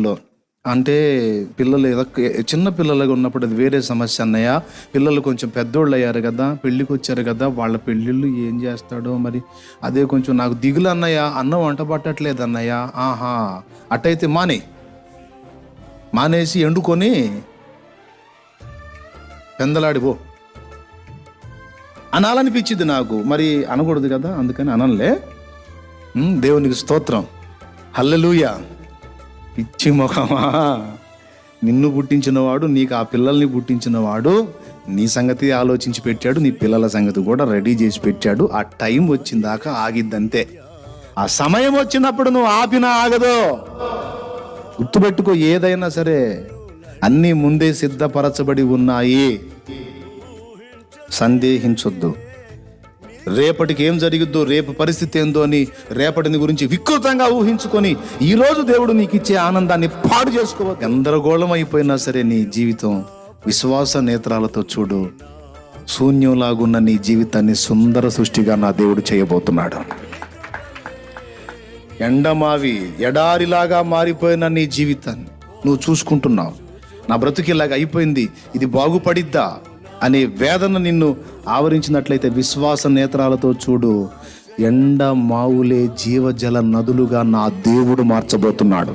పిల్లల్లో అంటే పిల్లలు చిన్న పిల్లలుగా ఉన్నప్పుడు అది వేరే సమస్య అన్నయ్య. పిల్లలు కొంచెం పెద్దోళ్ళు అయ్యారు కదా, పెళ్ళికి వచ్చారు కదా, వాళ్ళ పెళ్ళిళ్ళు ఏం చేస్తాడో మరి అదే కొంచెం నాకు దిగులు అన్నయ్య. అన్నం వంట పట్టట్లేదు అన్నయ్య. ఆహా, అట్టయితే మానేసి ఎండుకొని పెందలాడిపో అనాలనిపించింది నాకు. మరి అనకూడదు కదా, అందుకని అనలే. దేవునికి స్తోత్రం, హల్లెలూయా. పిచ్చి ముఖమా, నిన్ను పుట్టించినవాడు, నీకు ఆ పిల్లల్ని పుట్టించినవాడు నీ సంగతి ఆలోచించి పెట్టాడు, నీ పిల్లల సంగతి కూడా రెడీ చేసి పెట్టాడు. ఆ టైం వచ్చిందాకా ఆగిద్దంతే. ఆ సమయం వచ్చినప్పుడు నువ్వు ఆపినా ఆగదు. గుర్తుపెట్టుకో, ఏదైనా సరే అన్నీ ముందే సిద్ధపరచబడి ఉన్నాయి. సందేహించొద్దు. రేపటికి ఏం జరిగిద్దో, రేపు పరిస్థితి ఏందో అని రేపటిని గురించి వికృతంగా ఊహించుకొని ఈరోజు దేవుడు నీకు ఇచ్చే ఆనందాన్ని పాడు చేసుకోవద్దు. గందరగోళం అయిపోయినా సరే నీ జీవితం విశ్వాస నేత్రాలతో చూడు. శూన్యంలాగున్న నీ జీవితాన్ని సుందర సృష్టిగా నా దేవుడు చేయబోతున్నాడు. ఎండమావి ఎడారిలాగా మారిపోయిన నీ జీవితాన్ని నువ్వు చూసుకుంటున్నావు. నా బ్రతుకిలాగా అయిపోయింది, ఇది బాగుపడిద్దా అనే వేదన నిన్ను ఆవరించినట్లయితే విశ్వాస నేత్రాలతో చూడు. ఎండ మావులే జీవజల నదులుగా నా దేవుడు మార్చబోతున్నాడు.